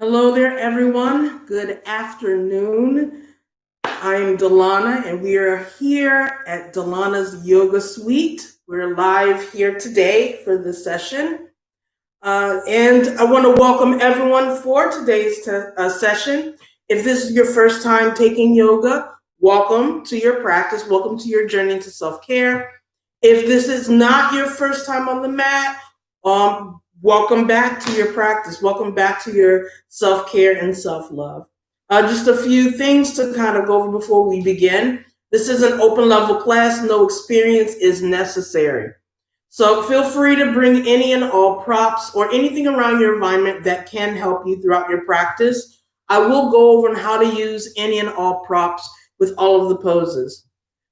Hello there, everyone. Good afternoon. I am Delana, and we are here at Delana's Yoga Suite. We're live here today for this session. And I want to welcome everyone for today's session. If this is your first time taking yoga, welcome to your practice. Welcome to your journey into self-care. If this is not your first time on the mat, welcome back to your practice. Welcome back to your self-care and self-love. Just a few things to kind of go over before we begin. This is an open level class. No experience is necessary. So feel free to bring any and all props or anything around your environment that can help you throughout your practice. I will go over on how to use any and all props with all of the poses.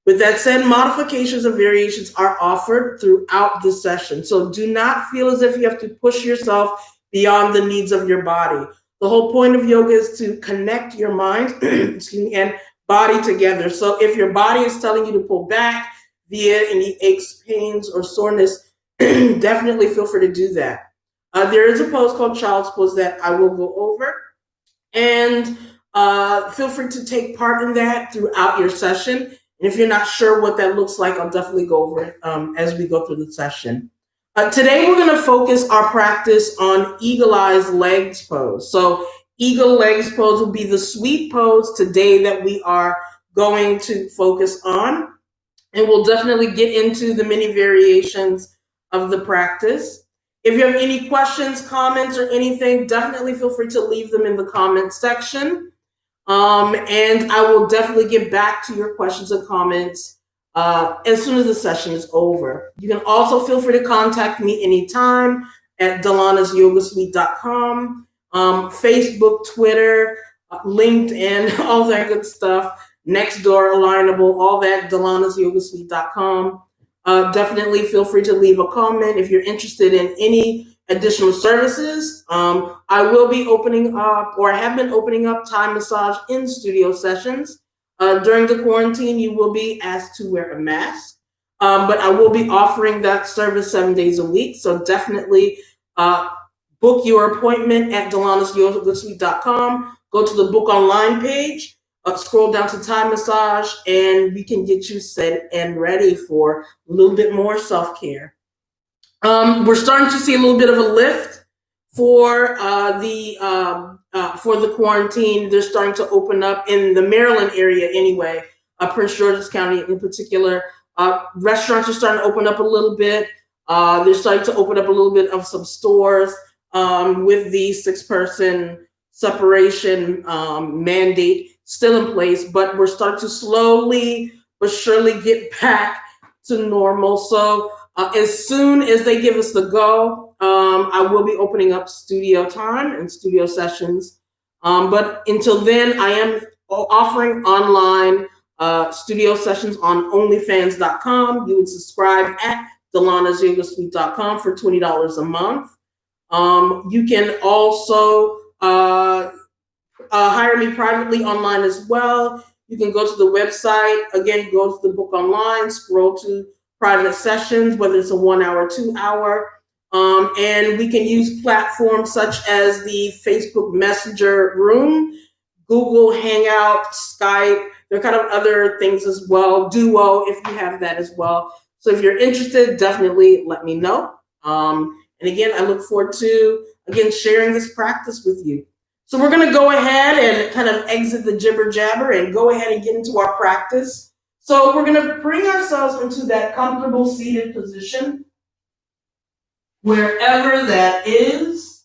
With that said, modifications and variations are offered throughout the session. So do not feel as if you have to push yourself beyond the needs of your body. The whole point of yoga is to connect your mind and body together. So if your body is telling you to pull back via any aches, pains, or soreness, definitely feel free to do that. There is a pose called Child's Pose that I will go over. And feel free to take part in that throughout your session. And if you're not sure what that looks like, I'll definitely go over it as we go through the session. Today, we're going to focus our practice on Eagle Eyes Legs pose. So Eagle Legs pose will be the sweet pose today that we are going to focus on. And we'll definitely get into the many variations of the practice. If you have any questions, comments, or anything, definitely feel free to leave them in the comments section. And I will definitely get back to your questions and comments as soon as the session is over. You can also feel free to contact me anytime at delanasyogasuite.com, Facebook, Twitter, LinkedIn, all that good stuff. Nextdoor, Alignable, all that, delanasyogasuite.com. Definitely feel free to leave a comment if you're interested in any additional services. I will be opening up, or I have been opening up, Thai massage in studio sessions. During the quarantine, you will be asked to wear a mask, but I will be offering that service 7 days a week. So definitely book your appointment at delanasyogasuite.com. Go to the book online page. Scroll down to Thai massage, and we can get you set and ready for a little bit more self-care. We're starting to see a little bit of a lift for the quarantine. They're starting to open up in the Maryland area anyway, Prince George's County in particular. Restaurants are starting to open up a little bit. They're starting to open up a little bit of some stores with the 6-person separation mandate still in place, but we're starting to slowly but surely get back to normal. So as soon as they give us the go, I will be opening up studio time and studio sessions. But until then, I am offering online studio sessions on onlyfans.com. You would subscribe at delanasyogasuite.com for $20 a month. You can also hire me privately online as well. You can go to the website. Again, go to the book online, scroll to private sessions, whether it's a 1 hour, 2 hour. And we can use platforms such as the Facebook Messenger room, Google Hangout, Skype. There are kind of other things as well. Duo, if you have that as well. So if you're interested, definitely let me know. And again, I look forward to, sharing this practice with you. So we're going to go ahead and kind of exit the jibber jabber and go ahead and get into our practice. So we're going to bring ourselves into that comfortable seated position, wherever that is.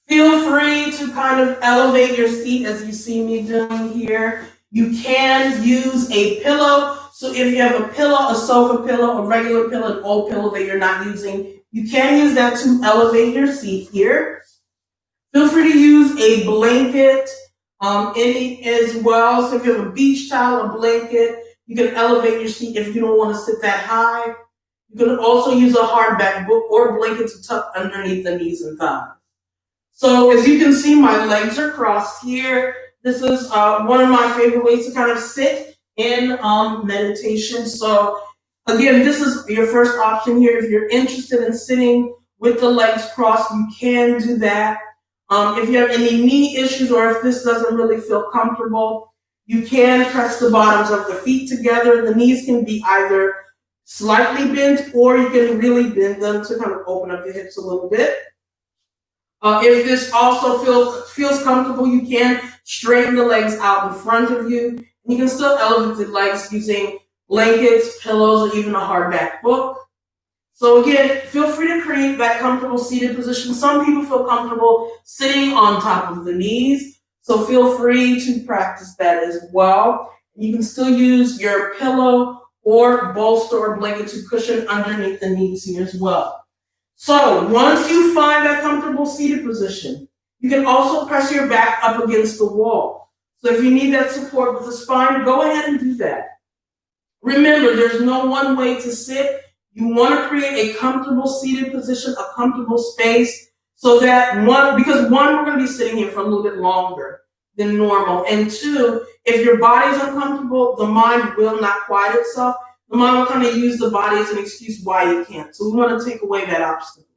Feel free to kind of elevate your seat as you see me doing here. You can use a pillow. So if you have a pillow, a sofa pillow, a regular pillow, an old pillow that you're not using, you can use that to elevate your seat here. Feel free to use a blanket as well. So if you have a beach towel, a blanket, you can elevate your seat if you don't want to sit that high. You can also use a hardback book or blanket to tuck underneath the knees and thighs. So as you can see, my legs are crossed here. This is one of my favorite ways to kind of sit in meditation. So Again, this is your first option here. If you're interested in sitting with the legs crossed, you can do that. If you have any knee issues or if this doesn't really feel comfortable, you can press the bottoms of the feet together. The knees can be either slightly bent or you can really bend them to kind of open up the hips a little bit. If this also feels comfortable, you can straighten the legs out in front of you. You can still elevate the legs using blankets, pillows, or even a hardback book. So again, feel free to create that comfortable seated position. Some people feel comfortable sitting on top of the knees, so feel free to practice that as well. You can still use your pillow or bolster or blanket to cushion underneath the knees here as well. So once you find that comfortable seated position, you can also press your back up against the wall. So if you need that support with the spine, go ahead and do that. Remember, there's no one way to sit. You want to create a comfortable seated position, a comfortable space, so that because we're going to be sitting here for a little bit longer than normal. And two, if your body's uncomfortable, the mind will not quiet itself. The mind will kind of use the body as an excuse why you can't. So we want to take away that obstacle.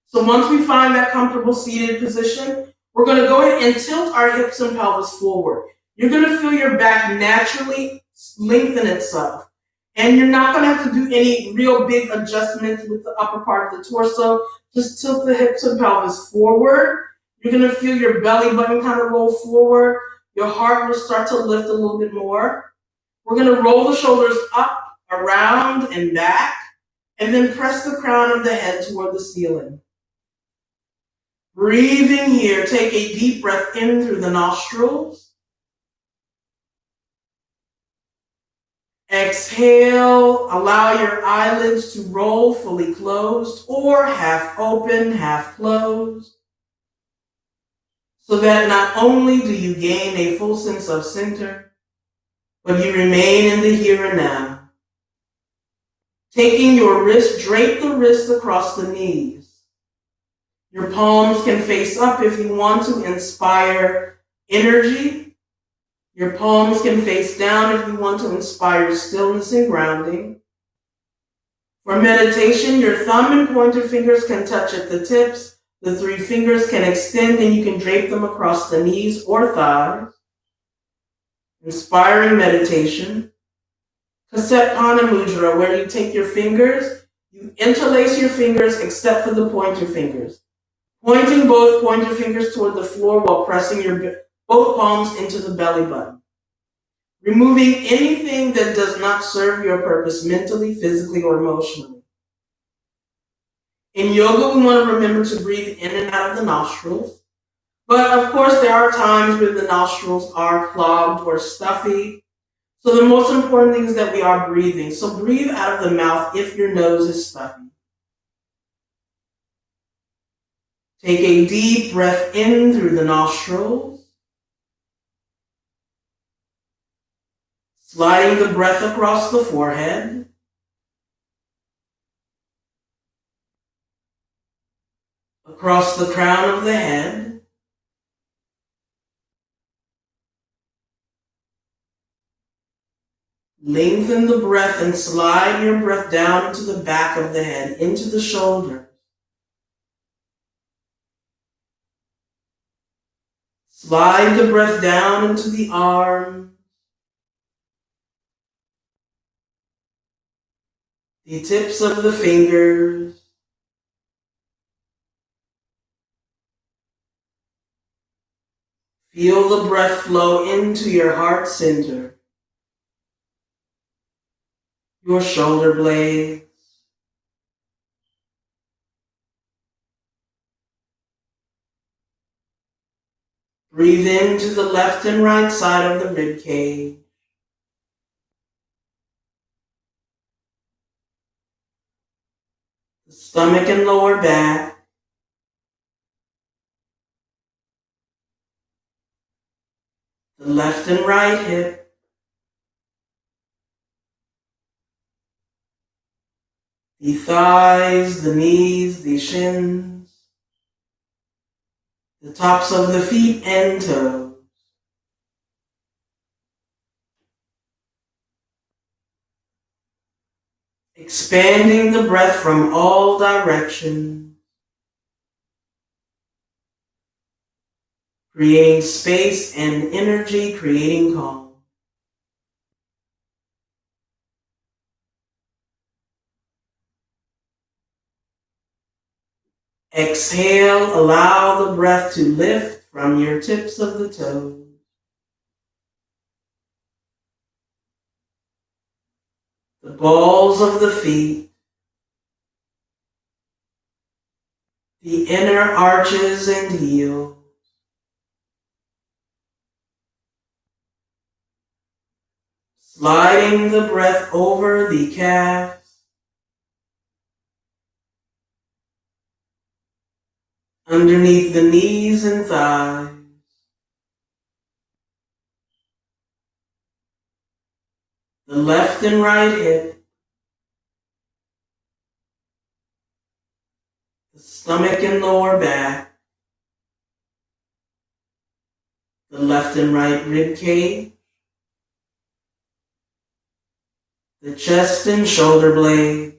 So once we find that comfortable seated position, we're going to go ahead and tilt our hips and pelvis forward. You're going to feel your back naturally lengthen itself. And you're not going to have to do any real big adjustments with the upper part of the torso. Just tilt the hips and pelvis forward. You're going to feel your belly button kind of roll forward. Your heart will start to lift a little bit more. We're going to roll the shoulders up, around, and back, and then press the crown of the head toward the ceiling. Breathing here, take a deep breath in through the nostrils. Exhale, allow your eyelids to roll fully closed or half open, half closed, so that not only do you gain a full sense of center, but you remain in the here and now. Taking your wrist, drape the wrist across the knees. Your palms can face up if you want to inspire energy. Your palms can face down if you want to inspire stillness and grounding. For meditation, your thumb and pointer fingers can touch at the tips. The 3 fingers can extend and you can drape them across the knees or thighs. Inspiring meditation. Kasetpana Mudra, where you take your fingers, you interlace your fingers except for the pointer fingers, pointing both pointer fingers toward the floor while pressing both palms into the belly button, removing anything that does not serve your purpose mentally, physically, or emotionally. In yoga, we want to remember to breathe in and out of the nostrils, but of course there are times when the nostrils are clogged or stuffy. So the most important thing is that we are breathing. So breathe out of the mouth if your nose is stuffy. Take a deep breath in through the nostrils, sliding the breath across the forehead. Across the crown of the head. Lengthen the breath and slide your breath down into the back of the head, into the shoulders. Slide the breath down into the arms, the tips of the fingers, feel the breath flow into your heart center, your shoulder blades, breathe into the left and right side of the rib cage. The stomach and lower back. The left and right hip. The thighs, the knees, the shins. The tops of the feet and toes. expanding the breath from all directions, creating space and energy, creating calm. Exhale, allow the breath to lift from your tips of the toes. The balls of the feet, the inner arches and heels. Sliding the breath over the calves, underneath the knees and thighs. The left and right hip, the stomach and lower back, the left and right rib cage, the chest and shoulder blades,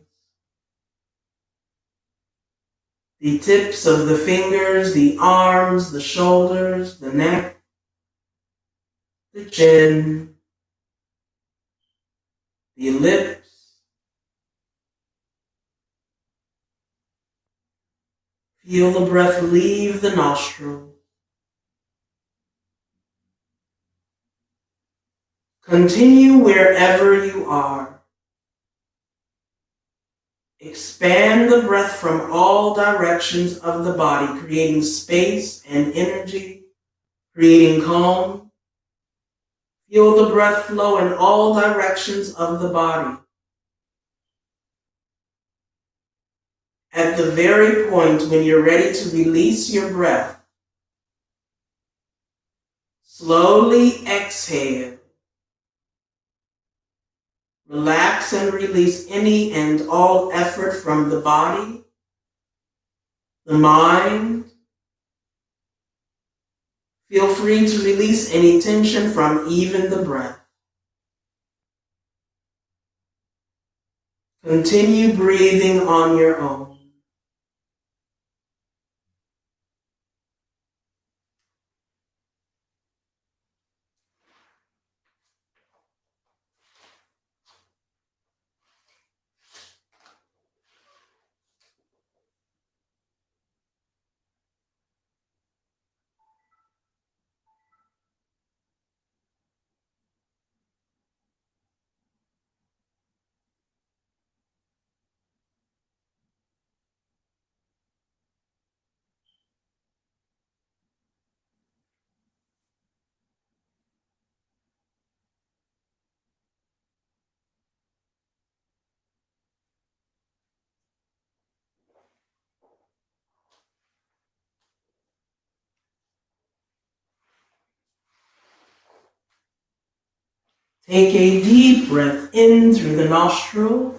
the tips of the fingers, the arms, the shoulders, the neck, the chin, the lips. Feel the breath leave the nostrils. Continue wherever you are. Expand the breath from all directions of the body, creating space and energy, creating calm. Feel the breath flow in all directions of the body. At the very point when you're ready to release your breath, slowly exhale. Relax and release any and all effort from the body, the mind. Feel free to release any tension from even the breath. Continue breathing on your own. Take a deep breath in through the nostrils,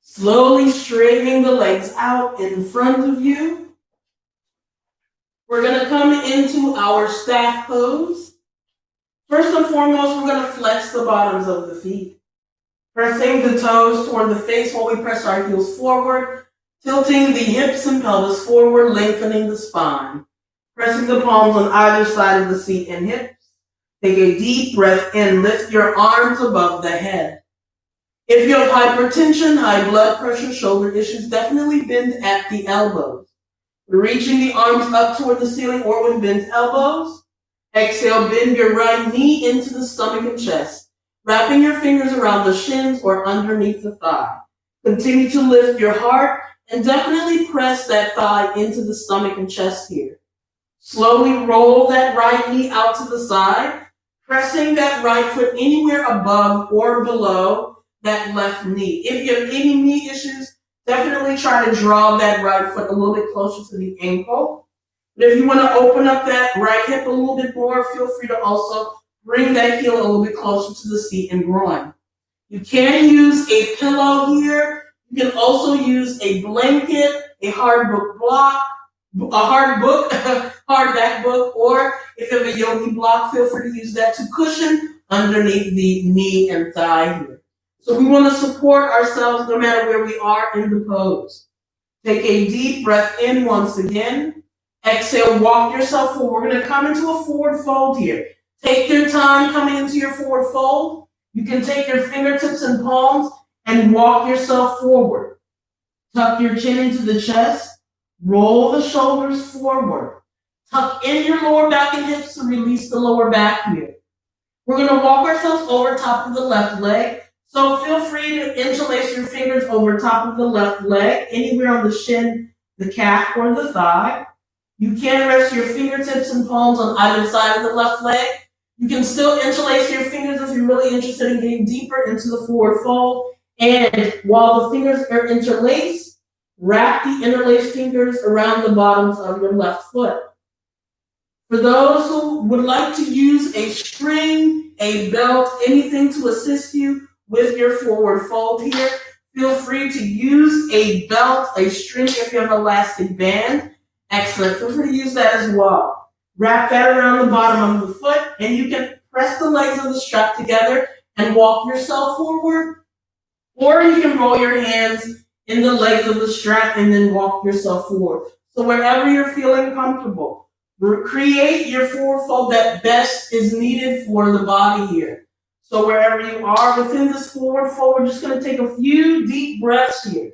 slowly straightening the legs out in front of you. We're going to come into our staff pose. First and foremost, we're going to flex the bottoms of the feet, pressing the toes toward the face while we press our heels forward, tilting the hips and pelvis forward, lengthening the spine. Pressing the palms on either side of the seat and hips. Take a deep breath in. Lift your arms above the head. If you have hypertension, high blood pressure, shoulder issues, definitely bend at the elbows. Reaching the arms up toward the ceiling or with bent elbows. Exhale, bend your right knee into the stomach and chest, wrapping your fingers around the shins or underneath the thigh. Continue to lift your heart and definitely press that thigh into the stomach and chest here. Slowly roll that right knee out to the side, pressing that right foot anywhere above or below that left knee. If you have any knee issues, definitely try to draw that right foot a little bit closer to the ankle. But if you want to open up that right hip a little bit more, feel free to also bring that heel a little bit closer to the seat and groin. You can use a pillow here. You can also use a blanket, a hard book block, a hard book, hardback book, or if you have a yogi block, feel free to use that to cushion underneath the knee and thigh here. So we want to support ourselves no matter where we are in the pose. Take a deep breath in once again. Exhale, walk yourself forward. We're going to come into a forward fold here. Take your time coming into your forward fold. You can take your fingertips and palms and walk yourself forward. Tuck your chin into the chest. Roll the shoulders forward. Tuck in your lower back and hips to release the lower back here. We're going to walk ourselves over top of the left leg. So feel free to interlace your fingers over top of the left leg, anywhere on the shin, the calf, or the thigh. You can rest your fingertips and palms on either side of the left leg. You can still interlace your fingers if you're really interested in getting deeper into the forward fold. And while the fingers are interlaced, wrap the interlaced fingers around the bottoms of your left foot. For those who would like to use a string, a belt, anything to assist you with your forward fold here, feel free to use a belt, a string if you have an elastic band. Excellent. Feel free to use that as well. Wrap that around the bottom of the foot, and you can press the legs of the strap together and walk yourself forward. Or you can roll your hands in the legs of the strap and then walk yourself forward. So wherever you're feeling comfortable, create your forward fold that best is needed for the body here. So wherever you are within this forward fold, we're just going to take a few deep breaths here.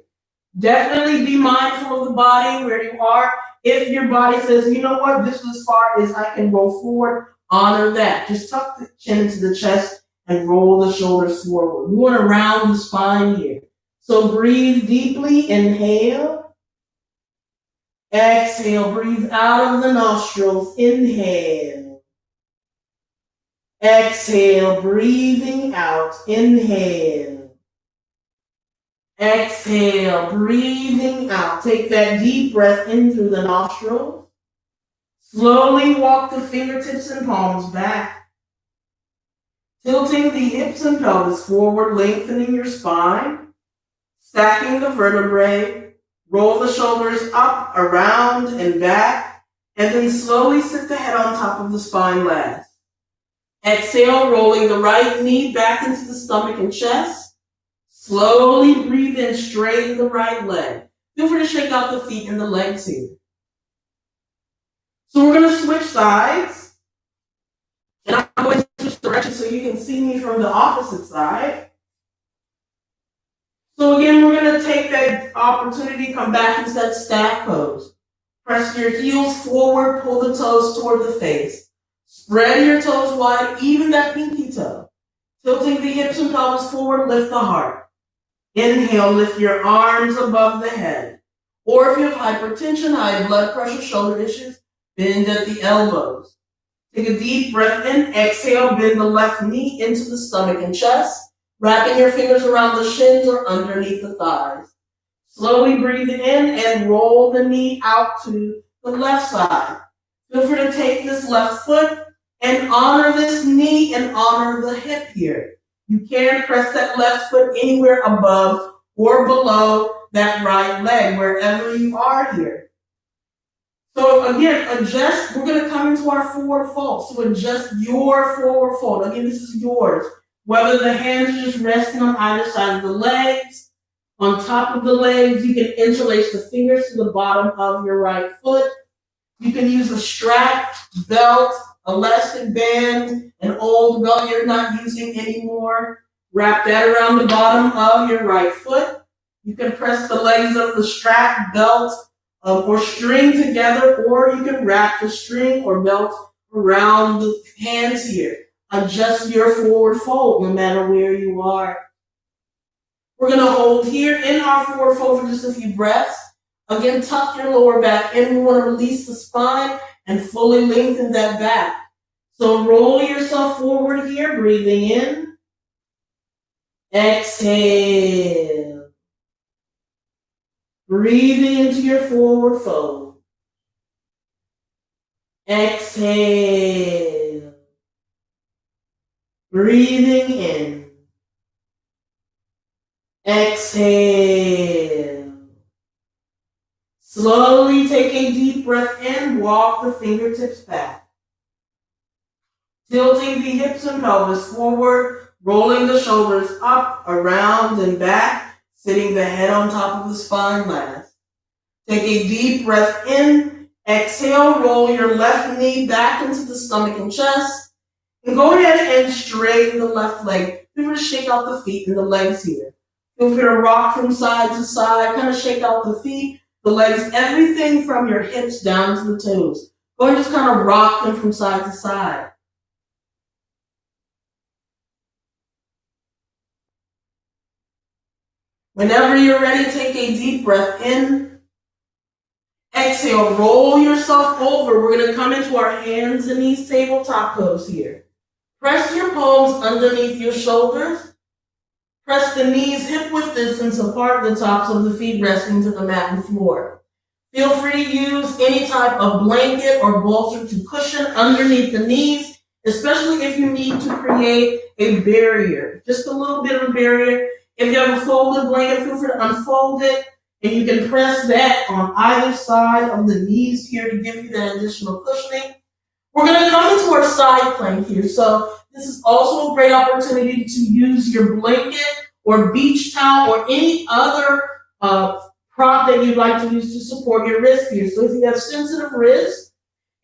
Definitely be mindful of the body where you are. If your body says, you know what, this is as far as I can roll forward, honor that. Just tuck the chin into the chest and roll the shoulders forward. We want to round the spine here. So breathe deeply, inhale. Exhale, breathe out of the nostrils, inhale. Exhale, breathing out, inhale. Exhale, breathing out. Take that deep breath in through the nostrils. Slowly walk the fingertips and palms back. Tilting the hips and pelvis forward, lengthening your spine. Stacking the vertebrae. Roll the shoulders up, around, and back. And then slowly sit the head on top of the spine last. Exhale, rolling the right knee back into the stomach and chest. Slowly breathe in, straighten the right leg. Feel free to shake out the feet and the legs here. So we're going to switch sides. And I'm going to switch directions so you can see me from the opposite side. So again, we're going to take that opportunity, come back into that staff pose. Press your heels forward, pull the toes toward the face. Spread your toes wide, even that pinky toe. Tilting the hips and pelvis forward, lift the heart. Inhale, lift your arms above the head. Or if you have hypertension, high blood pressure, shoulder issues, bend at the elbows. Take a deep breath in. Exhale, bend the left knee into the stomach and chest, wrapping your fingers around the shins or underneath the thighs. Slowly breathe in and roll the knee out to the left side. Feel free to take this left foot and honor this knee and honor the hip here. You can press that left foot anywhere above or below that right leg, wherever you are here. So again, adjust. We're going to come into our forward fold. So adjust your forward fold. Again, this is yours. Whether the hands are just resting on either side of the legs, on top of the legs, you can interlace the fingers to the bottom of your right foot. You can use a strap, belt, elastic band, an old belt you're not using anymore. Wrap that around the bottom of your right foot. You can press the legs of the strap, belt, or string together, or you can wrap the string or belt around the hands here. Adjust your forward fold no matter where you are. We're going to hold here in our forward fold for just a few breaths. Again, tuck your lower back in. We want to release the spine and fully lengthen that back. So roll yourself forward here, breathing in. Exhale. Breathing into your forward fold. Exhale. Breathing in. Exhale. Slowly take a deep breath in, walk the fingertips back. Tilting the hips and pelvis forward, rolling the shoulders up, around, and back, sitting the head on top of the spine last. Take a deep breath in. Exhale, roll your left knee back into the stomach and chest. And go ahead and straighten the left leg. Feel free to shake out the feet and the legs here. Feel free to rock from side to side, kind of shake out the feet, the legs, everything from your hips down to the toes. Go ahead and just kind of rock them from side to side. Whenever you're ready, take a deep breath in. Exhale, roll yourself over. We're going to come into our hands and knees tabletop pose here. Press your palms underneath your shoulders. Press the knees hip-width distance apart, the tops of the feet resting to the mat and floor. Feel free to use any type of blanket or bolster to cushion underneath the knees, especially if you need to create a barrier, just a little bit of a barrier. If you have a folded blanket, feel free to unfold it, and you can press that on either side of the knees here to give you that additional cushioning. We're going to come into our side plank here. So this is also a great opportunity to use your blanket or beach towel or any other prop that you'd like to use to support your wrist here. So if you have sensitive wrists,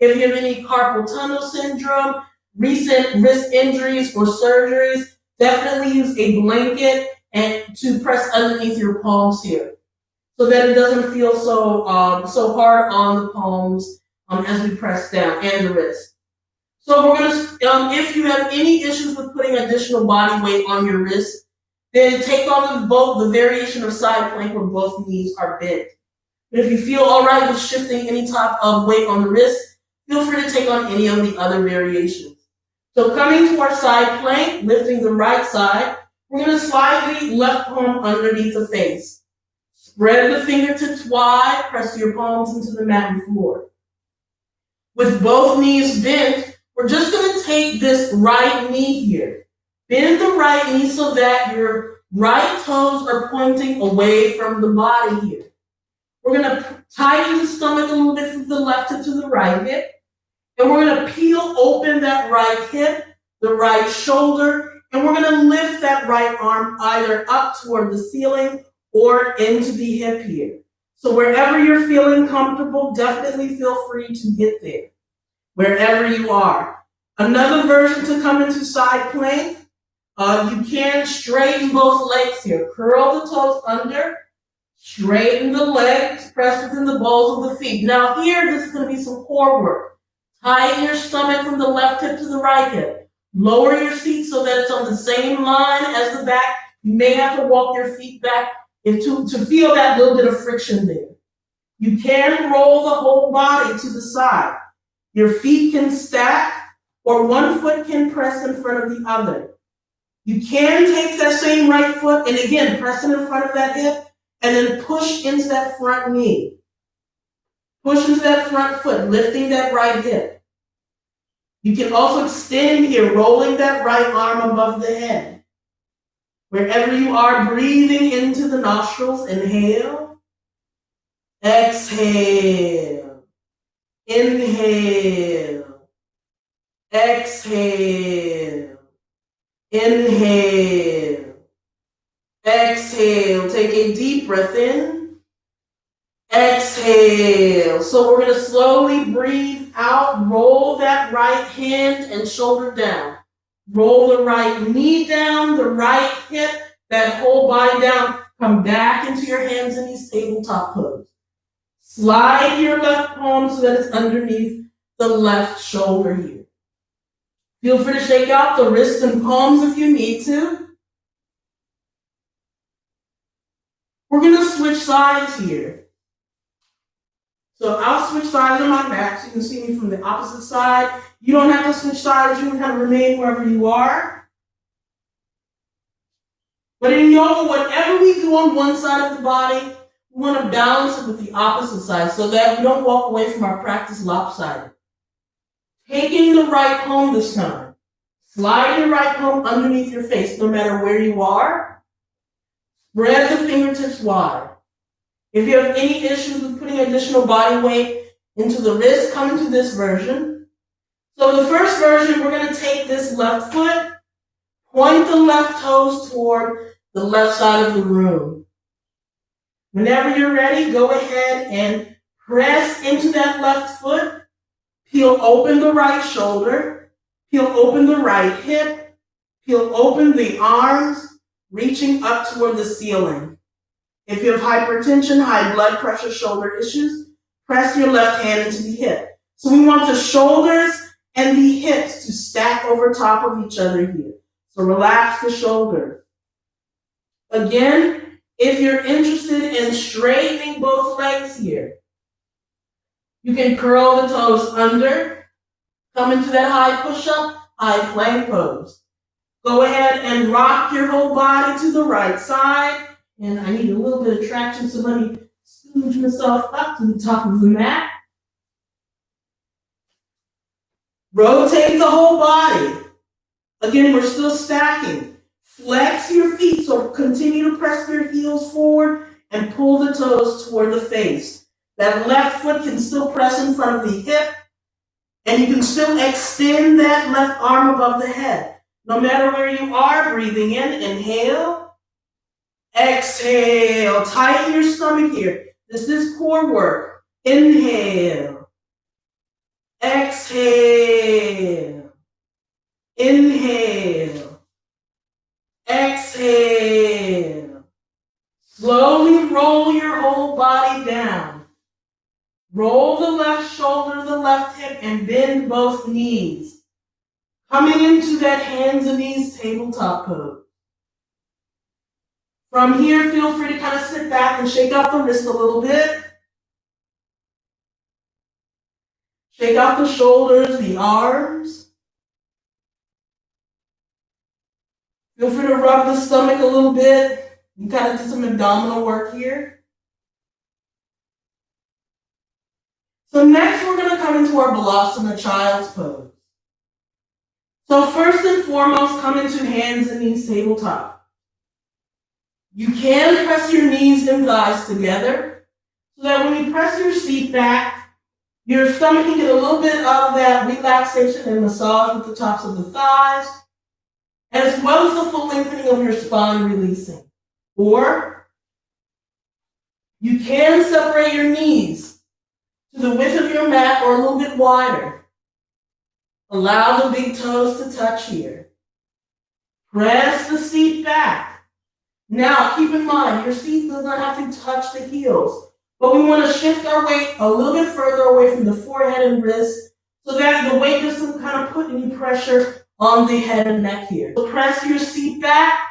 if you have any carpal tunnel syndrome, recent wrist injuries or surgeries, definitely use a blanket and to press underneath your palms here, so that it doesn't feel so hard on the palms as we press down, and the wrist. So we're gonna, if you have any issues with putting additional body weight on your wrist, then take on the variation of side plank where both knees are bent. But if you feel all right with shifting any type of weight on the wrist, feel free to take on any of the other variations. So coming to our side plank, lifting the right side, we're going to slide the left palm underneath the face. Spread the fingertips wide, press your palms into the mat and floor. With both knees bent, we're just going to take this right knee here. Bend the right knee so that your right toes are pointing away from the body here. We're going to tighten the stomach a little bit from the left hip to the right hip. And we're going to peel open that right hip, the right shoulder, and we're going to lift that right arm either up toward the ceiling or into the hip here. So wherever you're feeling comfortable, definitely feel free to get there, wherever you are. Another version to come into side plank, you can straighten both legs here. Curl the toes under, straighten the legs, press within the balls of the feet. Now here, this is going to be some core work. Tighten your stomach from the left hip to the right hip. Lower your seat so that it's on the same line as the back. You may have to walk your feet back to feel that little bit of friction there. You can roll the whole body to the side. Your feet can stack, or one foot can press in front of the other. You can take that same right foot and again press it in front of that hip and then push into that front knee. Push into that front foot, lifting that right hip. You can also extend here, rolling that right arm above the head. Wherever you are, breathing into the nostrils, inhale, exhale, inhale, exhale, inhale, exhale. Take a deep breath in, exhale. So we're going to slowly breathe out, roll that right hand and shoulder down. Roll the right knee down, the right hip, that whole body down. Come back into your hands and knees tabletop pose. Slide your left palm so that it's underneath the left shoulder here. Feel free to shake out the wrists and palms if you need to. We're going to switch sides here. So I'll switch sides on my back so you can see me from the opposite side. You don't have to switch sides. You can kind of remain wherever you are. But in yoga, whatever we do on one side of the body, we want to balance it with the opposite side so that we don't walk away from our practice lopsided. Taking the right palm this time. Slide your right palm underneath your face no matter where you are. Spread the fingertips wide. If you have any issues with putting additional body weight into the wrist, come into this version. So the first version, we're going to take this left foot, Point the left toes toward the left side of the room. Whenever you're ready, go ahead and press into that left foot. Peel open the right shoulder. Peel open the right hip. Peel open the arms, reaching up toward the ceiling. If you have hypertension, high blood pressure, shoulder issues, press your left hand into the hip. So we want the shoulders and the hips to stack over top of each other here. So relax the shoulders. Again, if you're interested in straightening both legs here, you can curl the toes under, come into that high push-up, high plank pose. Go ahead and rock your whole body to the right side. And I need a little bit of traction, so let me scooch myself up to the top of the mat. Rotate the whole body. Again, we're still stacking. Flex your feet, so continue to press your heels forward and pull the toes toward the face. That left foot can still press in front of the hip, and you can still extend that left arm above the head. No matter where you are, breathing in, inhale, exhale, tighten your stomach here. This is core work. Inhale, exhale, inhale, exhale. Slowly roll your whole body down. Roll the left shoulder, the left hip, and bend both knees. Coming into that hands and knees tabletop pose. From here, feel free to kind of sit back and shake out the wrist a little bit. Shake out the shoulders, the arms. Feel free to rub the stomach a little bit. You kind of do some abdominal work here. So next, we're going to come into our Balasana Child's Pose. So first and foremost, come into hands and knees tabletop. You can press your knees and thighs together so that when you press your seat back, your stomach can get a little bit of that relaxation and massage with the tops of the thighs, as well as the full lengthening of your spine releasing. Or you can separate your knees to the width of your mat or a little bit wider. Allow the big toes to touch here. Press the seat back. Now, keep in mind, your seat does not have to touch the heels, but we want to shift our weight a little bit further away from the forehead and wrist so that the weight doesn't kind of put any pressure on the head and neck here. So press your seat back.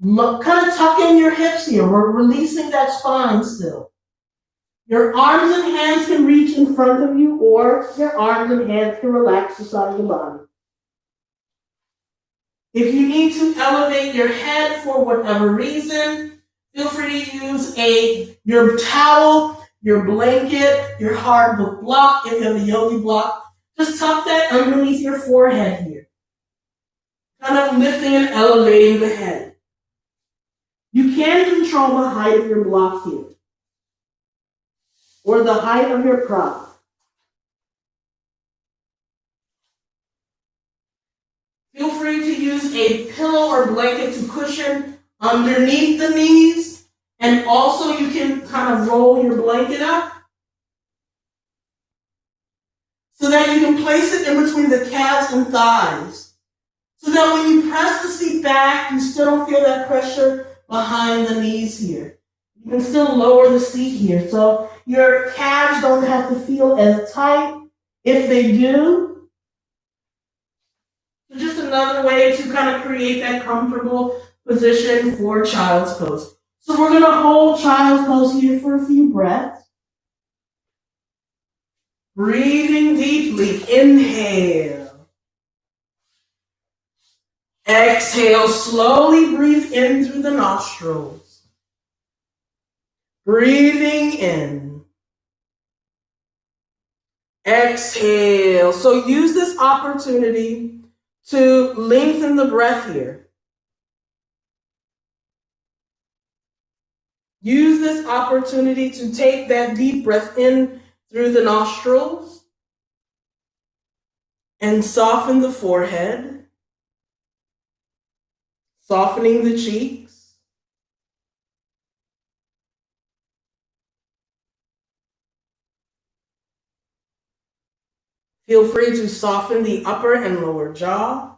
Kind of tuck in your hips here. We're releasing that spine still. Your arms and hands can reach in front of you, or your arms and hands can relax the side of the body. If you need to elevate your head for whatever reason, feel free to use your towel, your blanket, your hardbook block. If you have a yogi block, just tuck that underneath your forehead here. Kind of lifting and elevating the head. You can control the height of your block here, or the height of your prop. Feel free to use a pillow or blanket to cushion underneath the knees, and also you can kind of roll your blanket up so that you can place it in between the calves and thighs, so that when you press the seat back, you still don't feel that pressure behind the knees here. You can still lower the seat here, so your calves don't have to feel as tight. If they do, it's just another way to kind of create that comfortable position for child's pose. So we're going to hold child's pose here for a few breaths. Breathing deeply, inhale. Exhale, slowly breathe in through the nostrils. Breathing in. Exhale. So use this opportunity to lengthen the breath here. Use this opportunity to take that deep breath in through the nostrils and soften the forehead. softening the cheeks. Feel free to soften the upper and lower jaw.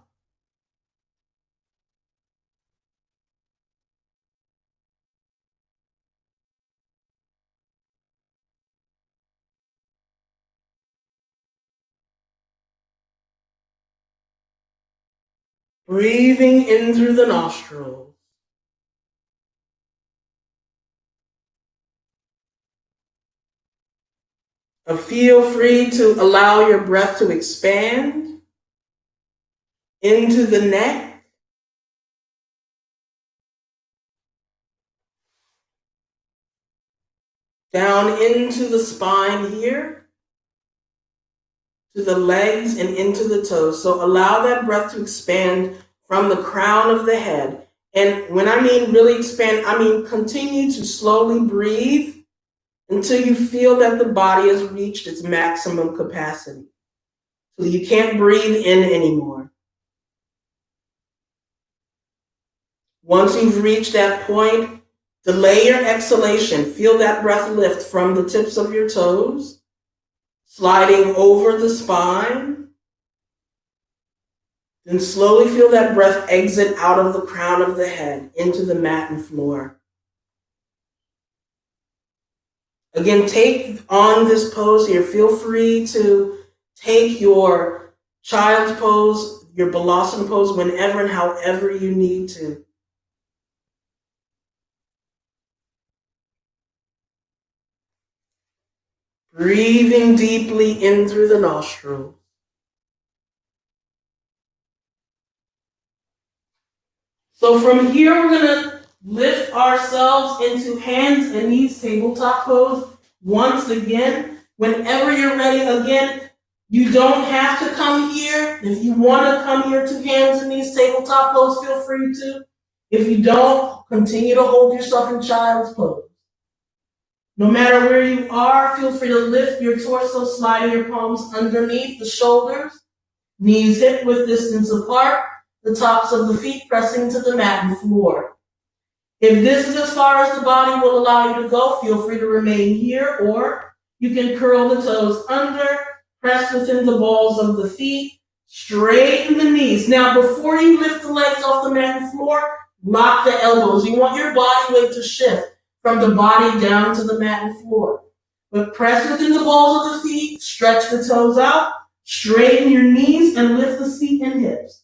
Breathing in through the nostrils. Feel free to allow your breath to expand into the neck. Down into the spine here, to the legs and into the toes. So allow that breath to expand from the crown of the head. And when I mean really expand, I mean continue to slowly breathe until you feel that the body has reached its maximum capacity. So you can't breathe in anymore. Once you've reached that point, delay your exhalation. Feel that breath lift from the tips of your toes, sliding over the spine. Then slowly feel that breath exit out of the crown of the head into the mat and floor. Again, take on this pose here. Feel free to take your child's pose, your Balasana pose, whenever and however you need to. Breathing deeply in through the nostrils. So from here, we're going to lift ourselves into hands and knees tabletop pose once again. Whenever you're ready, again, you don't have to come here. If you want to come here to hands and knees tabletop pose, feel free to. If you don't, continue to hold yourself in child's pose. No matter where you are, feel free to lift your torso, sliding your palms underneath the shoulders, knees hip width distance apart, the tops of the feet pressing to the mat and floor. If this is as far as the body will allow you to go, feel free to remain here, or you can curl the toes under, press within the balls of the feet, straighten the knees. Now, before you lift the legs off the mat and floor, lock the elbows. You want your body weight to shift from the body down to the mat and floor. But press within the balls of the feet, stretch the toes out, straighten your knees, and lift the seat and hips.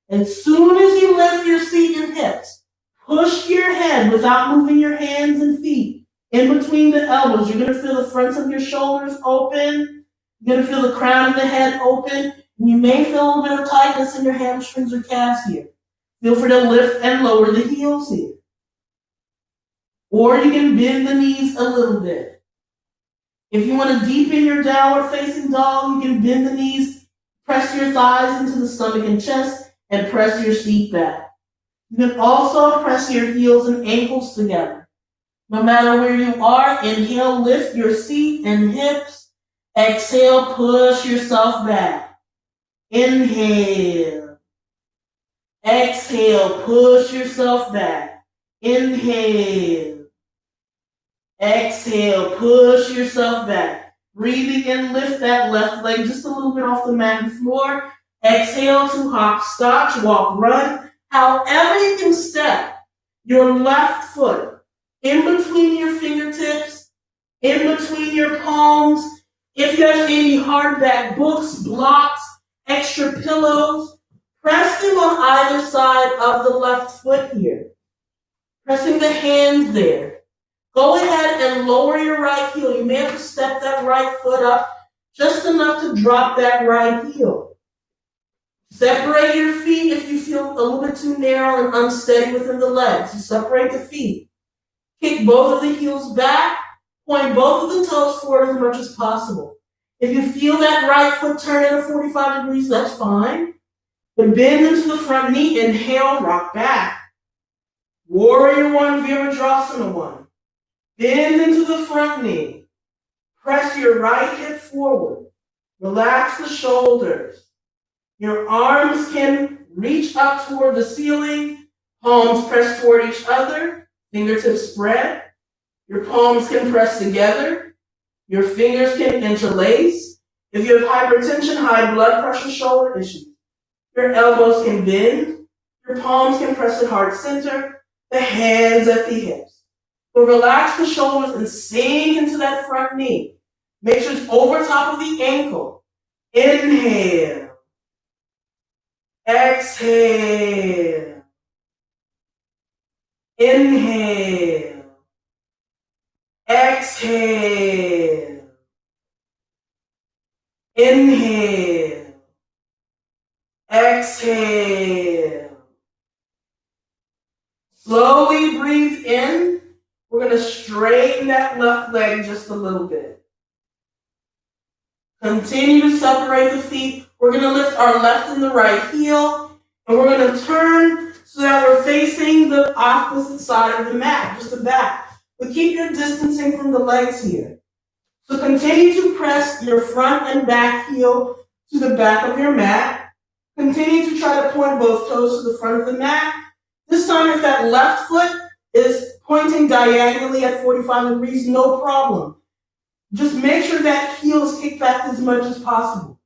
As soon as you lift your seat and hips, push your head without moving your hands and feet in between the elbows. You're going to feel the fronts of your shoulders open. You're going to feel the crown of the head open. And you may feel a little bit of tightness in your hamstrings or calves here. Feel free to lift and lower the heels here. Or you can bend the knees a little bit. If you want to deepen your downward facing dog, you can bend the knees, press your thighs into the stomach and chest, and press your seat back. You can also press your heels and ankles together. No matter where you are, inhale, lift your seat and hips. Exhale, push yourself back. Inhale. Exhale, push yourself back. Inhale. Exhale, push yourself back. Breathing in, lift that left leg just a little bit off the mat and floor. Exhale to hopscotch, walk, run. However you can step your left foot in between your fingertips, in between your palms. If you have any hardback books, blocks, extra pillows, press them on either side of the left foot here. Pressing the hands there. Go ahead and lower your right heel. You may have to step that right foot up just enough to drop that right heel. Separate your feet if you feel a little bit too narrow and unsteady within the legs. You separate the feet. Kick both of the heels back. Point both of the toes forward as much as possible. If you feel that right foot turn at 45 degrees, that's fine. But bend into the front knee. Inhale, rock back. Warrior one, Virabhadrasana one. Bend into the front knee. Press your right hip forward. Relax the shoulders. Your arms can reach up toward the ceiling. Palms press toward each other, fingertips spread. Your palms can press together. Your fingers can interlace. If you have hypertension, high blood pressure, shoulder issues, your elbows can bend. Your palms can press at heart center. The hands at the hips. But relax the shoulders and sink into that front knee. Make sure it's over top of the ankle. Inhale. Exhale. Inhale. Exhale. Inhale. Exhale. Slowly breathe in. We're going to straighten that left leg just a little bit. Continue to separate the feet. We're going to lift our left and the right heel, and we're going to turn so that we're facing the opposite side of the mat, just the back. But keep your distancing from the legs here. So continue to press your front and back heel to the back of your mat. Continue to try to point both toes to the front of the mat. This time, if that left foot is pointing diagonally at 45 degrees, no problem. Just make sure that heel is kicked back as much as possible.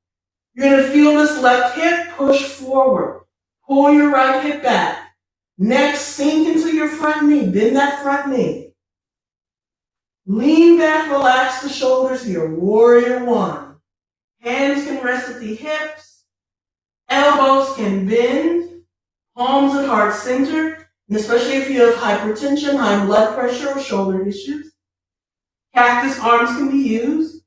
You're going to feel this left hip push forward. Pull your right hip back. Next, sink into your front knee. Bend that front knee. Lean back, relax the shoulders here. Warrior one. Hands can rest at the hips. Elbows can bend. Palms at heart center. And especially if you have hypertension, high blood pressure, or shoulder issues. Cactus arms can be used.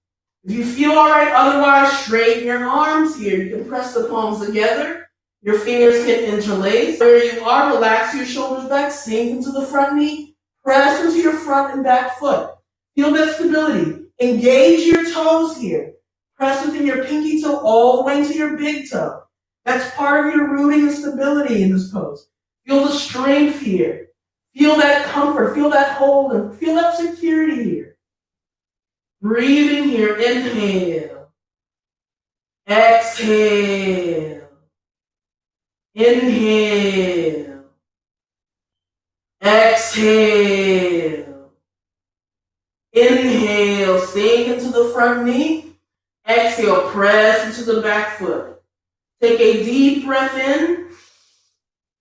If you feel all right, otherwise, straighten your arms here. You can press the palms together. Your fingers can interlace. Where you are, relax your shoulders back, sink into the front knee, press into your front and back foot. Feel that stability. Engage your toes here. Press within your pinky toe all the way into your big toe. That's part of your rooting and stability in this pose. Feel the strength here. Feel that comfort. Feel that hold and feel that security here. Breathing here. Inhale. Exhale. Inhale. Exhale. Inhale. Sink into the front knee. Exhale. Press into the back foot. Take a deep breath in.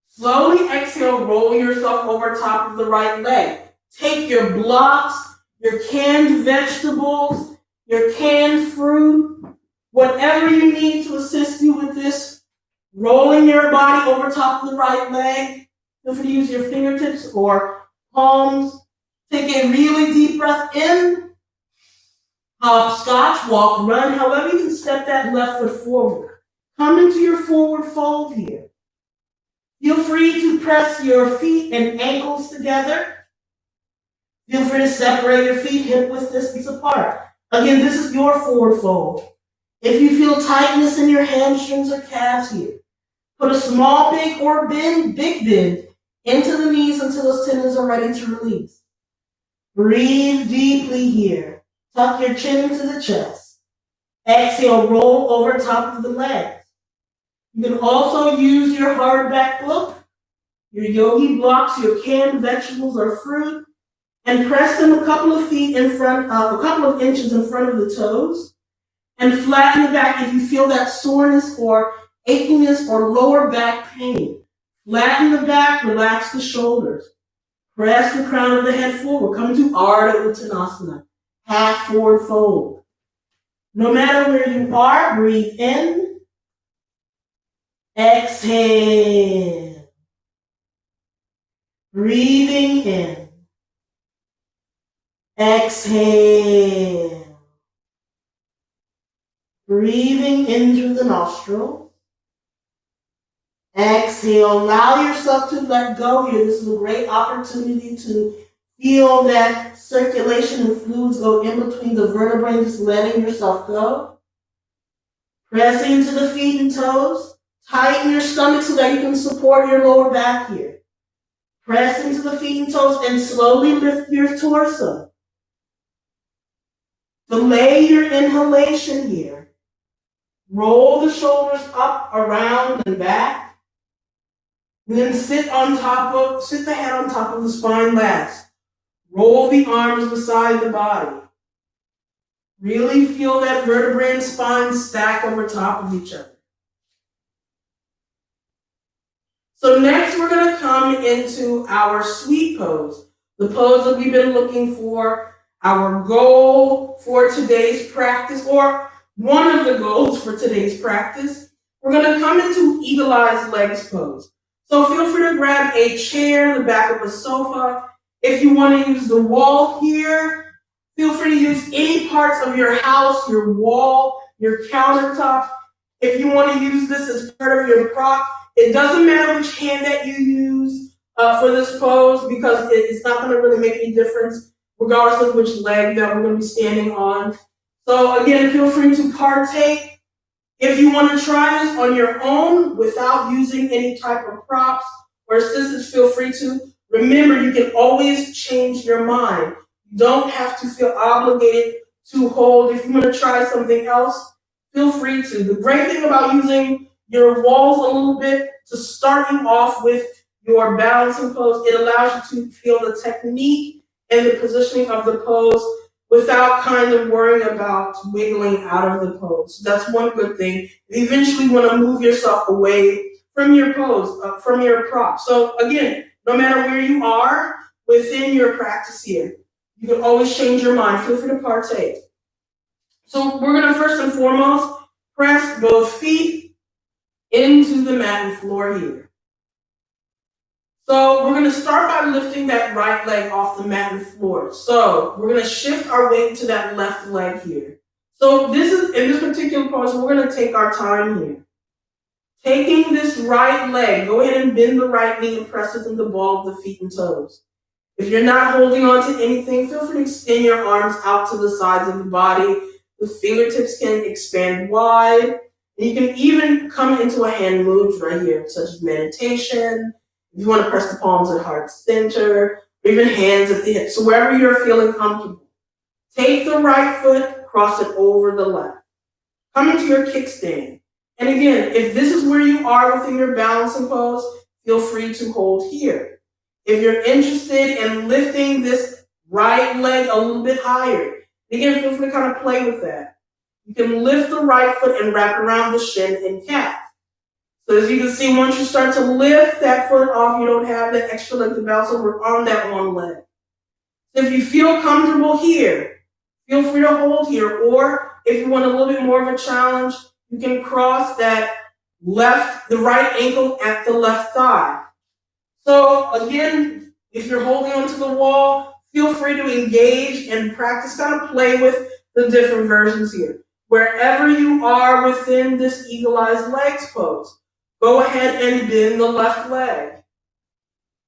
Slowly exhale. Roll yourself over top of the right leg. Take your blocks, your canned vegetables, your canned fruit, whatever you need to assist you with this, rolling your body over top of the right leg. Feel free to use your fingertips or palms. Take a really deep breath in. Hopscotch, walk, run, however you can step that left foot forward. Come into your forward fold here. Feel free to press your feet and ankles together. Feel free to separate your feet hip width distance apart. Again, this is your forward fold. If you feel tightness in your hamstrings or calves here, put a small big bend into the knees until those tendons are ready to release. Breathe deeply here. Tuck your chin into the chest. Exhale, roll over top of the legs. You can also use your hard back book, your yogi blocks, your canned vegetables or fruit, and press them a couple of inches in front of the toes, and flatten the back if you feel that soreness or achiness or lower back pain. Flatten the back, relax the shoulders. Press the crown of the head forward. Come to Ardha Uttanasana, half forward fold. No matter where you are, breathe in. Exhale. Breathing in. Exhale. Breathing in through the nostrils. Exhale. Allow yourself to let go here. This is a great opportunity to feel that circulation and fluids go in between the vertebrae and just letting yourself go. Pressing into the feet and toes. Tighten your stomach so that you can support your lower back here. Press into the feet and toes and slowly lift your torso. Delay your inhalation here. Roll the shoulders up, around, and back. And then sit the head on top of the spine last. Roll the arms beside the body. Really feel that vertebrae and spine stack over top of each other. So next we're going to come into our sweet pose, the pose that we've been looking for, our goal for today's practice, or one of the goals for today's practice. We're going to come into eagle-eyed legs pose. So feel free to grab a chair, the back of a sofa. If you want to use the wall here, feel free to use any parts of your house, your wall, your countertop. If you want to use this as part of your prop, it doesn't matter which hand that you use for this pose because it's not going to really make any difference regardless of which leg that we're going to be standing on. So again, feel free to partake. If you want to try this on your own without using any type of props or assistance, feel free to. Remember, you can always change your mind. You don't have to feel obligated to hold. If you want to try something else, feel free to. The great thing about using your walls a little bit to start you off with your balancing pose, it allows you to feel the technique and the positioning of the pose without kind of worrying about wiggling out of the pose. So that's one good thing. You eventually want to move yourself away from your pose, from your prop. So again, no matter where you are within your practice here, you can always change your mind. Feel free to partake. So we're going to first and foremost press both feet into the mat and floor here. So we're going to start by lifting that right leg off the mat and floor. So we're going to shift our weight to that left leg here. So this is, in this particular pose, we're going to take our time here. Taking this right leg, go ahead and bend the right knee and press it into the ball of the feet and toes. If you're not holding on to anything, feel free to extend your arms out to the sides of the body. The fingertips can expand wide. And you can even come into a hand move right here, such as meditation. If you want to press the palms at heart center, or even hands at the hips. So wherever you're feeling comfortable. Take the right foot, cross it over the left. Come into your kickstand. And again, if this is where you are within your balancing pose, feel free to hold here. If you're interested in lifting this right leg a little bit higher, again, feel free to kind of play with that. You can lift the right foot and wrap around the shin and calf. So as you can see, once you start to lift that foot off, you don't have that extra leg to balance over on that one leg. So if you feel comfortable here, feel free to hold here. Or if you want a little bit more of a challenge, you can cross the right ankle at the left thigh. So again, if you're holding onto the wall, feel free to engage and practice, kind of play with the different versions here. Wherever you are within this eagle-eyed legs pose, go ahead and bend the left leg.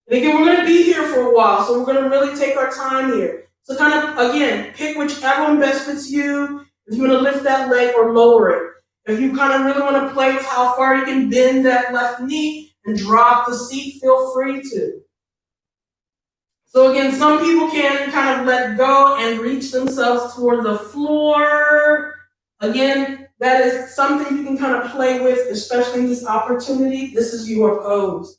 And again, we're going to be here for a while, so we're going to really take our time here. So kind of, again, pick whichever one best fits you. If you want to lift that leg or lower it. If you kind of really want to play with how far you can bend that left knee and drop the seat, feel free to. So again, some people can kind of let go and reach themselves toward the floor. Again, that is something you can kind of play with, especially in this opportunity. This is your pose.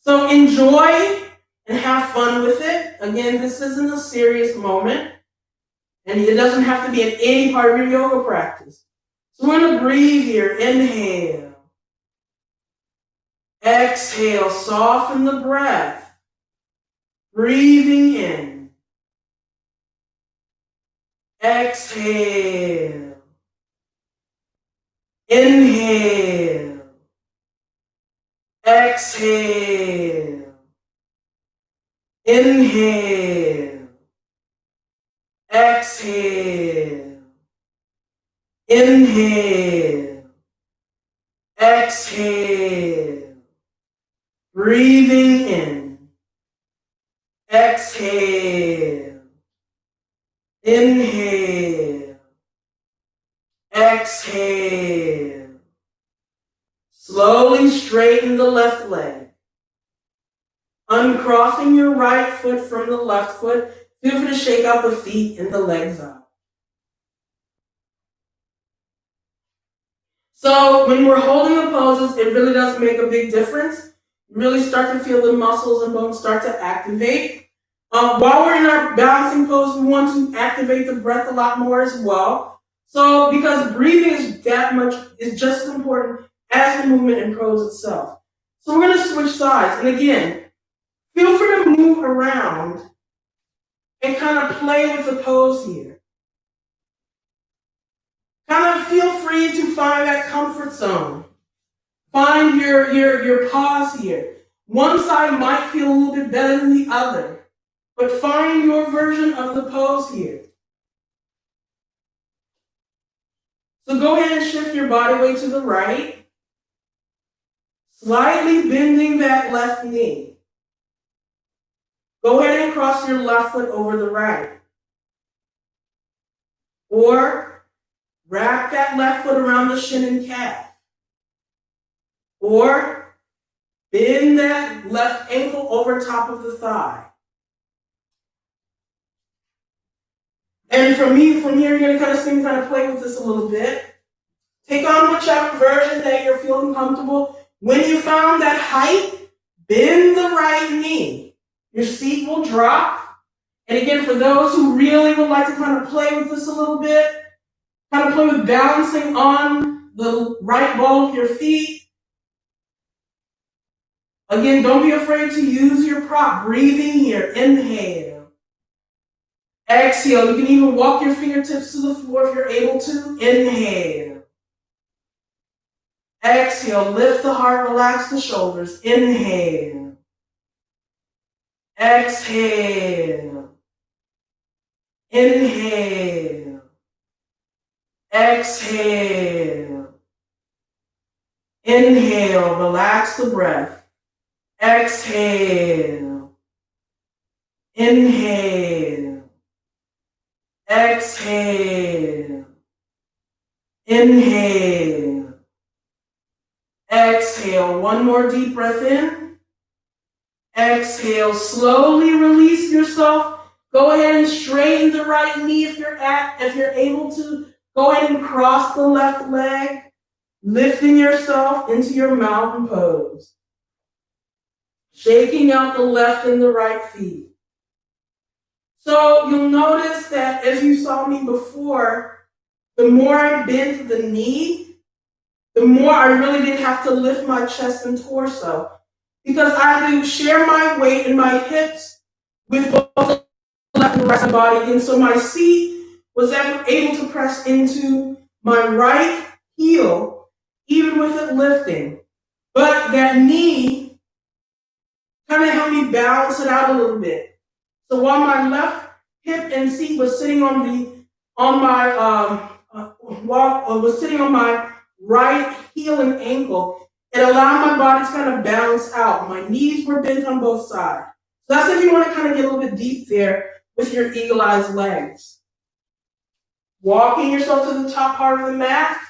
So enjoy and have fun with it. Again, this isn't a serious moment. And it doesn't have to be in any part of your yoga practice. So we're going to breathe here. Inhale. Exhale. Soften the breath. Breathing in. Exhale. Inhale. Exhale. Inhale. Exhale. Inhale. Exhale. Breathing in. Exhale. Inhale. Exhale. Slowly straighten the left leg. Uncrossing your right foot from the left foot, feel free to shake out the feet and the legs out. So when we're holding the poses, it really does make a big difference. You really start to feel the muscles and bones start to activate. While we're in our balancing pose, we want to activate the breath a lot more as well. So because breathing is just as important as the movement in pose itself. So we're going to switch sides. And again, feel free to move around and kind of play with the pose here. Kind of feel free to find that comfort zone. Find your pause here. One side might feel a little bit better than the other, but find your version of the pose here. So go ahead and shift your body weight to the right, slightly bending that left knee. Go ahead and cross your left foot over the right. Or wrap that left foot around the shin and calf. Or bend that left ankle over top of the thigh. And from here, you're going to kind of play with this a little bit. Take on whichever version that you're feeling comfortable. When you found that height, bend the right knee. Your seat will drop. And again, for those who really would like to kind of play with this a little bit, kind of play with balancing on the right ball of your feet. Again, don't be afraid to use your prop. Breathing here. Inhale. Exhale. You can even walk your fingertips to the floor if you're able to. Inhale. Exhale. Lift the heart. Relax the shoulders. Inhale. Exhale. Inhale. Exhale. Inhale. Relax the breath. Exhale. Inhale. Exhale. Inhale. Exhale. One more deep breath in. Exhale. Slowly release yourself. Go ahead and straighten the right knee if you're able to. Go ahead and cross the left leg, lifting yourself into your mountain pose. Shaking out the left and the right feet. So you'll notice that as you saw me before, the more I bent the knee, the more I really didn't have to lift my chest and torso. Because I do share my weight in my hips with both the left and right body. And so my seat was able to press into my right heel, even with it lifting. But that knee kind of helped me balance it out a little bit. So while my left hip and seat was sitting on my right heel and ankle, it allowed my body to kind of balance out. My knees were bent on both sides. So that's if you want to kind of get a little bit deep there with your eagle eyes legs. Walking yourself to the top part of the mat.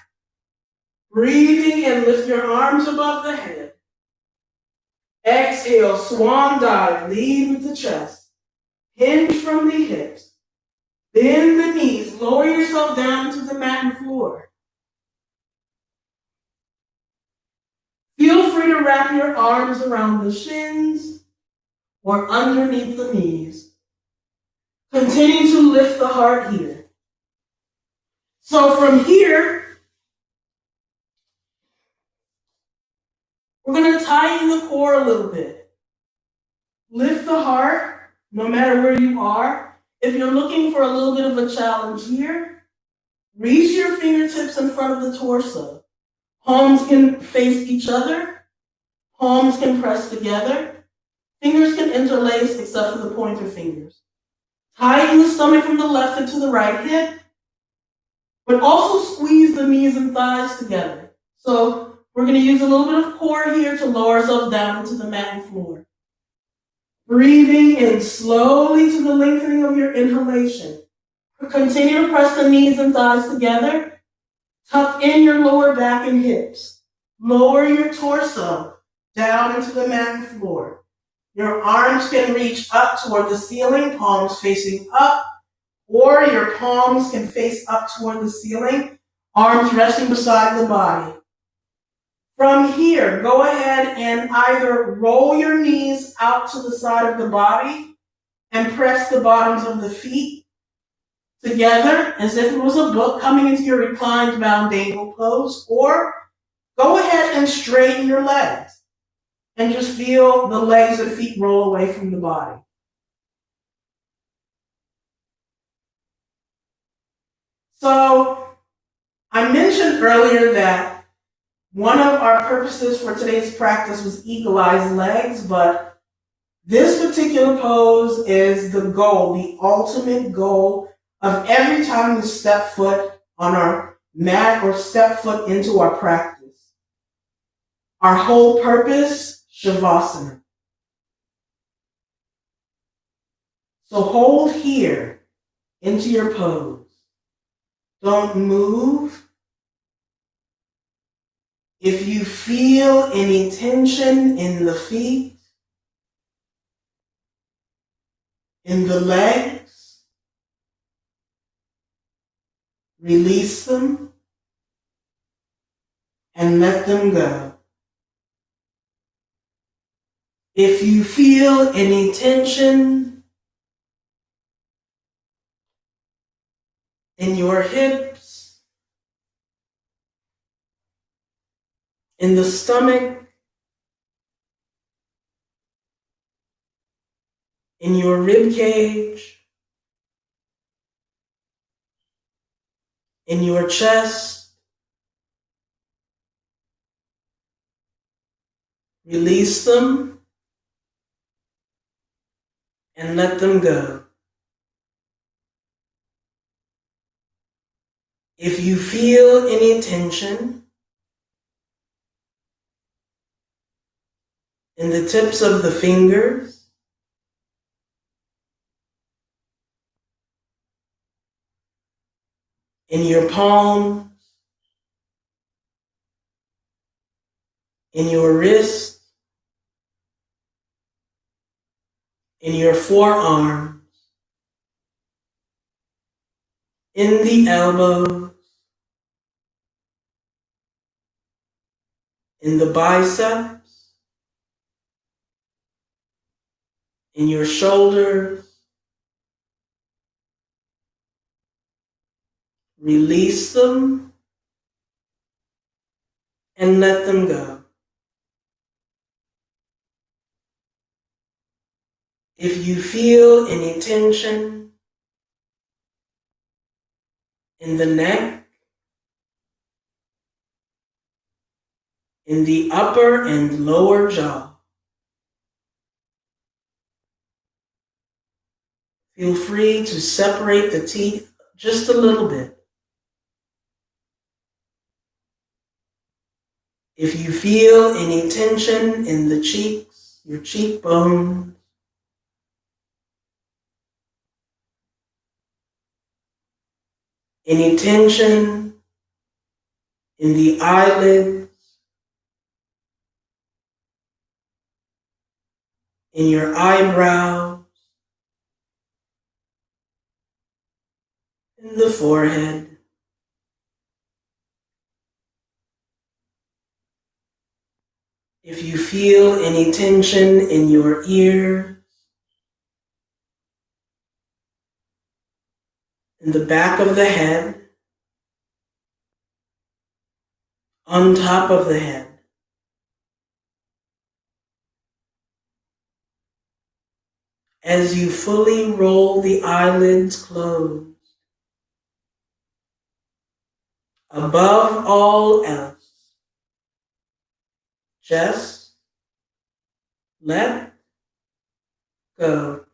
Breathing and lift your arms above the head. Exhale, swan dive, lead with the chest. Hinge from the hips. Bend the knees, lower yourself down to the mat and floor. Feel free to wrap your arms around the shins or underneath the knees. Continue to lift the heart here. So from here, we're going to tighten the core a little bit. Lift the heart, no matter where you are. If you're looking for a little bit of a challenge here, reach your fingertips in front of the torso. Palms can face each other. Palms can press together. Fingers can interlace except for the pointer fingers. Tighten the stomach from the left into the right hip, but also squeeze the knees and thighs together. So we're going to use a little bit of core here to lower ourselves down into the mat and floor. Breathing in slowly to the lengthening of your inhalation. Continue to press the knees and thighs together. Tuck in your lower back and hips. Lower your torso down into the mat and floor. Your arms can reach up toward the ceiling, palms facing up, or your palms can face up toward the ceiling. Arms resting beside the body. From here, go ahead and either roll your knees out to the side of the body and press the bottoms of the feet together as if it was a book coming into your reclined bound angle pose, or go ahead and straighten your legs and just feel the legs and feet roll away from the body. So I mentioned earlier that one of our purposes for today's practice was eagle-eyed legs, but this particular pose is the goal, the ultimate goal of every time we step foot on our mat or step foot into our practice. Our whole purpose, Shavasana. So hold here into your pose. Don't move. If you feel any tension in the feet, in the legs, release them and let them go. If you feel any tension in your hips, in the stomach, in your rib cage, in your chest, release them and let them go. If you feel any tension in the tips of the fingers, in your palms, in your wrist, in your forearm, in the elbows, in the biceps, in your shoulders, release them and let them go. If you feel any tension in the neck, in the upper and lower jaw, feel free to separate the teeth just a little bit. If you feel any tension in the cheeks, your cheekbones, any tension in the eyelids, in your eyebrows, in the forehead, if you feel any tension in your ears, in the back of the head, on top of the head, as you fully roll the eyelids closed, above all else, just let go.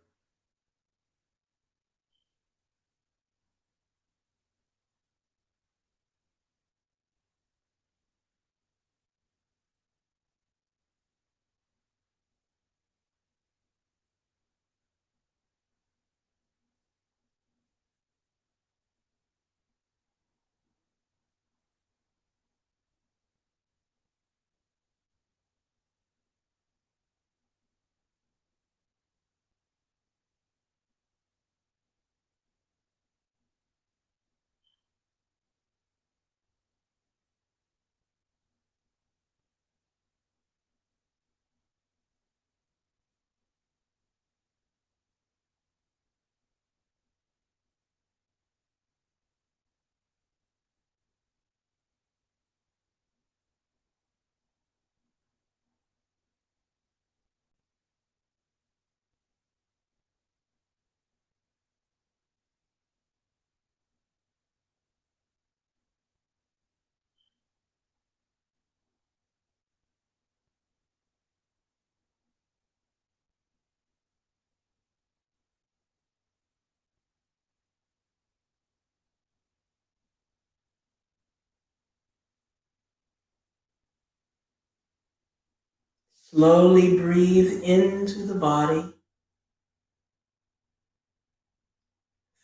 Slowly breathe into the body.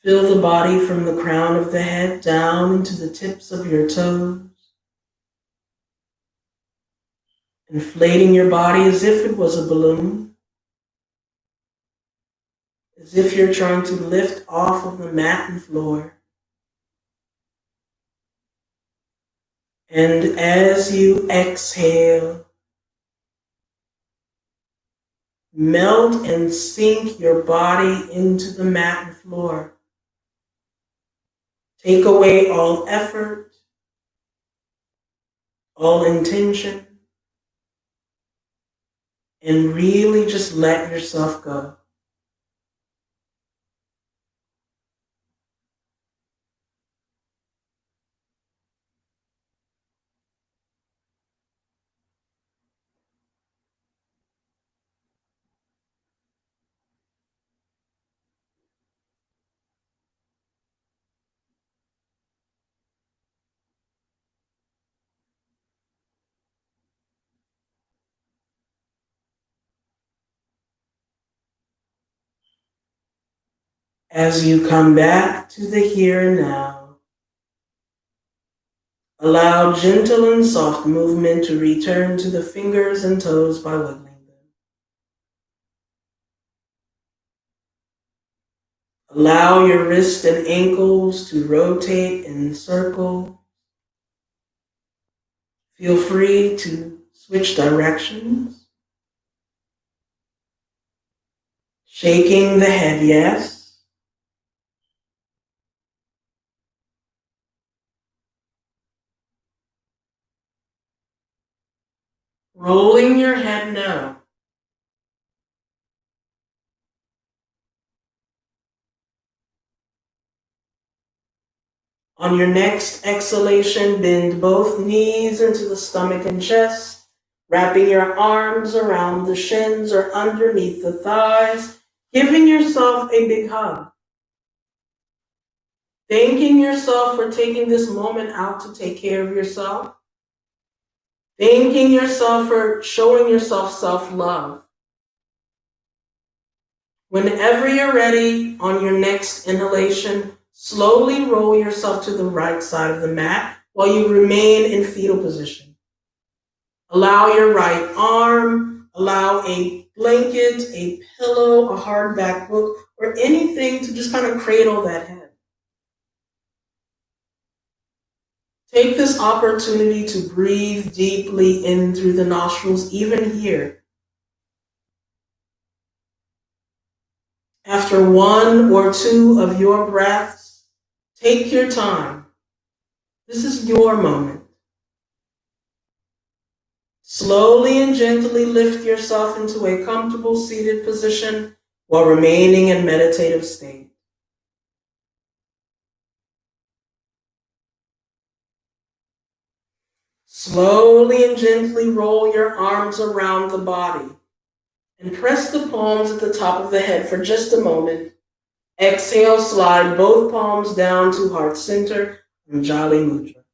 Feel the body from the crown of the head down into the tips of your toes. Inflating your body as if it was a balloon. As if you're trying to lift off of the mat and floor. And as you exhale, melt and sink your body into the mat and floor. Take away all effort, all intention, and really just let yourself go. As you come back to the here and now, allow gentle and soft movement to return to the fingers and toes by wiggling them. Allow your wrists and ankles to rotate in circles. Feel free to switch directions. Shaking the head, yes. Rolling your head, no. On your next exhalation, bend both knees into the stomach and chest, wrapping your arms around the shins or underneath the thighs, giving yourself a big hug. Thanking yourself for taking this moment out to take care of yourself. Thanking yourself for showing yourself self-love. Whenever you're ready, on your next inhalation, slowly roll yourself to the right side of the mat while you remain in fetal position. Allow your right arm, allow a blanket, a pillow, a hardback book, or anything to just kind of cradle that head. Take this opportunity to breathe deeply in through the nostrils, even here. After one or two of your breaths, take your time. This is your moment. Slowly and gently lift yourself into a comfortable seated position while remaining in meditative state. Slowly and gently roll your arms around the body and press the palms at the top of the head for just a moment. Exhale, slide both palms down to heart center, Anjali Mudra.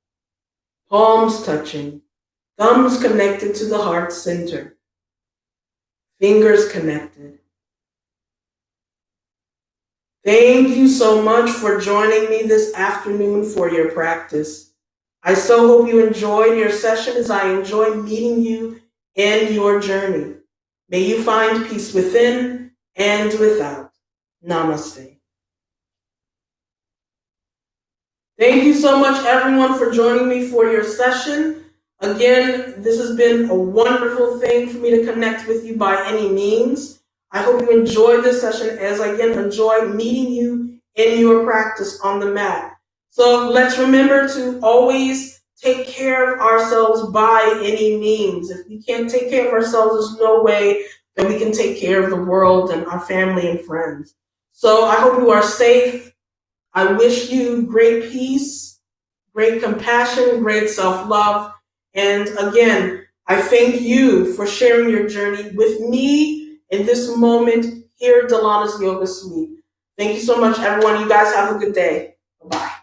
Palms touching, thumbs connected to the heart center, fingers connected. Thank you so much for joining me this afternoon for your practice. I so hope you enjoyed your session as I enjoy meeting you in your journey. May you find peace within and without. Namaste. Thank you so much, everyone, for joining me for your session. Again, this has been a wonderful thing for me to connect with you by any means. I hope you enjoyed this session as I again enjoy meeting you in your practice on the mat. So let's remember to always take care of ourselves by any means. If we can't take care of ourselves, there's no way that we can take care of the world and our family and friends. So I hope you are safe. I wish you great peace, great compassion, great self-love. And again, I thank you for sharing your journey with me in this moment here at Delana's Yoga Suite. Thank you so much, everyone. You guys have a good day. Bye-bye.